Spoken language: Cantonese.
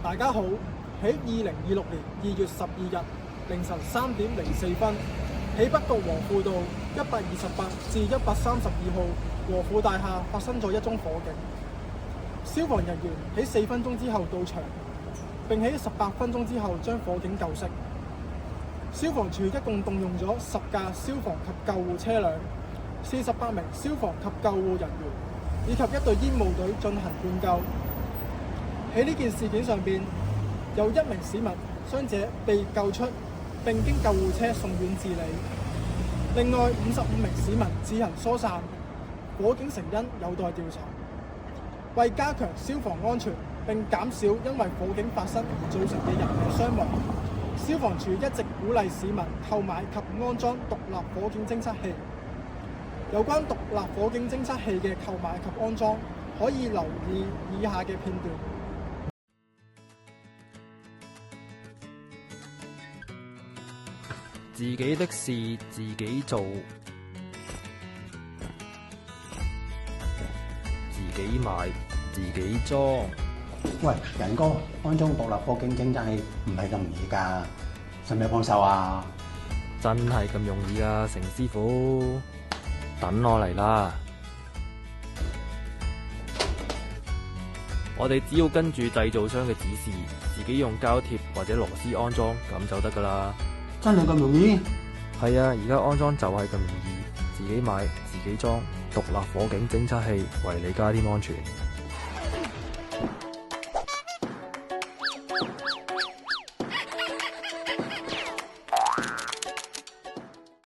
大家好，喺2026年2月12日凌晨3點04分，喺北角和富道128至132號和富大廈發生咗一宗火警。消防人員喺4分鐘之後到場，並喺18分鐘之後將火警救熄。消防處一共動用咗10架消防及救護車輛、48名消防及救護人員，以及一隊煙霧隊進行灌救。喺呢件事件上邊，有1名市民傷者被救出，並經救護車送院治理。另外55名市民自行疏散，火警成因有待調查。為加強消防安全並減少因為火警發生而造成嘅人命傷亡，消防處一直鼓勵市民購買及安裝獨立火警偵測器。有關獨立火警偵測器嘅購買及安裝，可以留意以下嘅片段。自己的事自己做，自己買自己裝。喂，仁哥，安裝獨立火警偵測器唔係咁容易㗎，使唔使幫手啊？真係咁容易啊，成師傅，等我嚟啦！我哋只要跟住製造商嘅指示，自己用膠貼或者螺絲安裝，咁就得㗎啦。真係咁容易？係啊，而家安裝就係咁容易，自己買自己裝，獨立火警偵測器，為你加添安全。